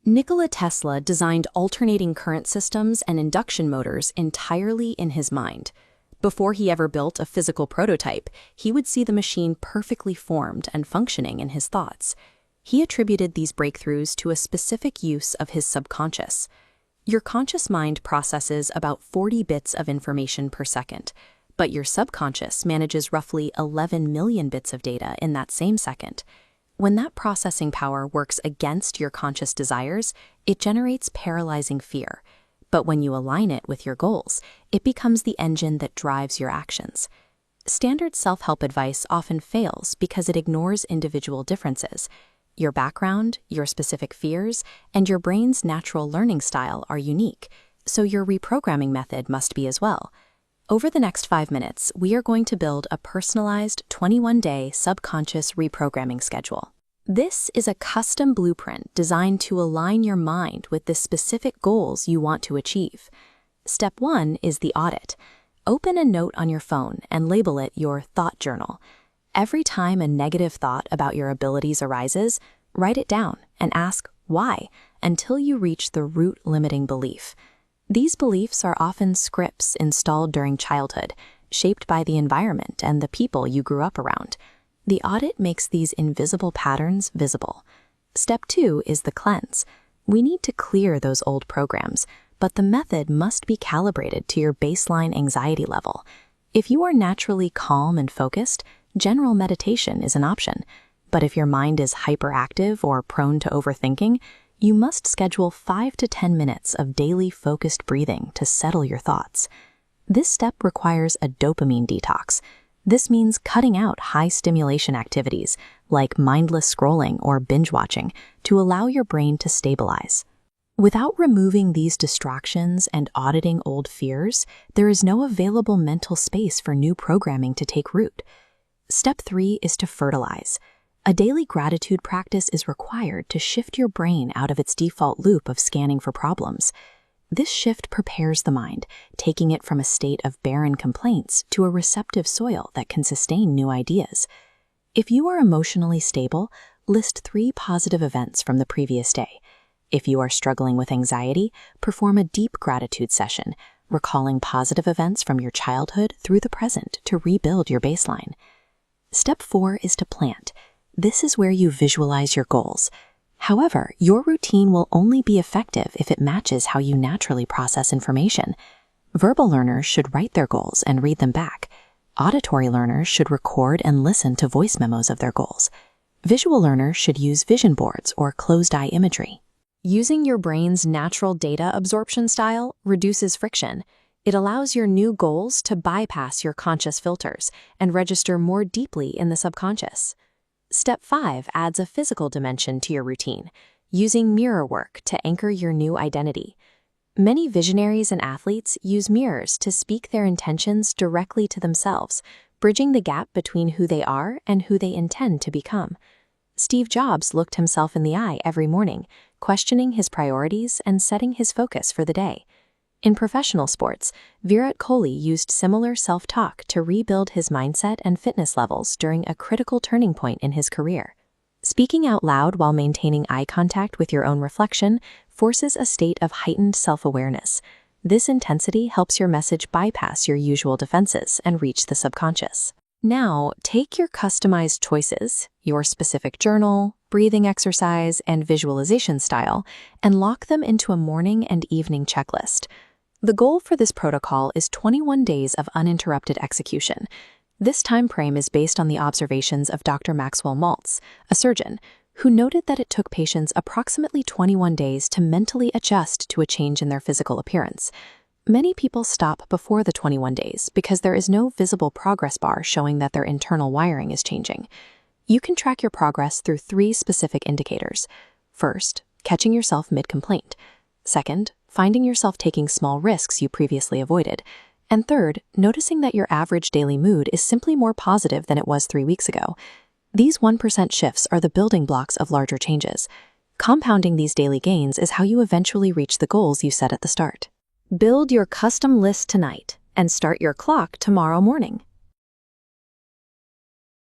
Nikola Tesla designed alternating current systems and induction motors entirely in his mind. Before he ever built a physical prototype, he would see the machine perfectly formed and functioning in his thoughts. He attributed these breakthroughs to a specific use of his subconscious. Your conscious mind processes about 40 bits of information per second, but your subconscious manages roughly 11 million bits of data in that same second. When that processing power works against your conscious desires, it generates paralyzing fear. But when you align it with your goals, it becomes the engine that drives your actions. Standard self-help advice often fails because it ignores individual differences. Your background, your specific fears, and your brain's natural learning style are unique, so your reprogramming method must be as well. Over the next 5 minutes, we are going to build a personalized 21-day subconscious reprogramming schedule. This is a custom blueprint designed to align your mind with the specific goals you want to achieve. Step 1 is the audit. Open a note on your phone and label it your thought journal. Every time a negative thought about your abilities arises, write it down and ask why until you reach the root limiting belief. These beliefs are often scripts installed during childhood, shaped by the environment and the people you grew up around. The audit makes these invisible patterns visible. Step 2 is the cleanse. We need to clear those old programs, but the method must be calibrated to your baseline anxiety level. If you are naturally calm and focused, general meditation is an option. But if your mind is hyperactive or prone to overthinking, you must schedule 5 to 10 minutes of daily focused breathing to settle your thoughts. This step requires a dopamine detox. This means cutting out high-stimulation activities like mindless scrolling or binge-watching to allow your brain to stabilize. Without removing these distractions and auditing old fears, there is no available mental space for new programming to take root. Step 3 is to fertilize. A daily gratitude practice is required to shift your brain out of its default loop of scanning for problems. This shift prepares the mind, taking it from a state of barren complaints to a receptive soil that can sustain new ideas. If you are emotionally stable, list 3 positive events from the previous day. If you are struggling with anxiety, perform a deep gratitude session, recalling positive events from your childhood through the present to rebuild your baseline. Step 4 is to plant. This is where you visualize your goals. However, your routine will only be effective if it matches how you naturally process information. Verbal learners should write their goals and read them back. Auditory learners should record and listen to voice memos of their goals. Visual learners should use vision boards or closed-eye imagery. Using your brain's natural data absorption style reduces friction. It allows your new goals to bypass your conscious filters and register more deeply in the subconscious. Step 5 adds a physical dimension to your routine, using mirror work to anchor your new identity. Many visionaries and athletes use mirrors to speak their intentions directly to themselves, bridging the gap between who they are and who they intend to become. Steve Jobs looked himself in the eye every morning, questioning his priorities and setting his focus for the day. In professional sports, Virat Kohli used similar self-talk to rebuild his mindset and fitness levels during a critical turning point in his career. Speaking out loud while maintaining eye contact with your own reflection forces a state of heightened self-awareness. This intensity helps your message bypass your usual defenses and reach the subconscious. Now, take your customized choices, your specific journal, breathing exercise, and visualization style, and lock them into a morning and evening checklist. The goal for this protocol is 21 days of uninterrupted execution. This time frame is based on the observations of Dr. Maxwell Maltz, a surgeon, who noted that it took patients approximately 21 days to mentally adjust to a change in their physical appearance. Many people stop before the 21 days because there is no visible progress bar showing that their internal wiring is changing. You can track your progress through 3 specific indicators. First, catching yourself mid-complaint. Second, finding yourself taking small risks you previously avoided. And third, noticing that your average daily mood is simply more positive than it was 3 weeks ago. These 1% shifts are the building blocks of larger changes. Compounding these daily gains is how you eventually reach the goals you set at the start. Build your custom list tonight and start your clock tomorrow morning.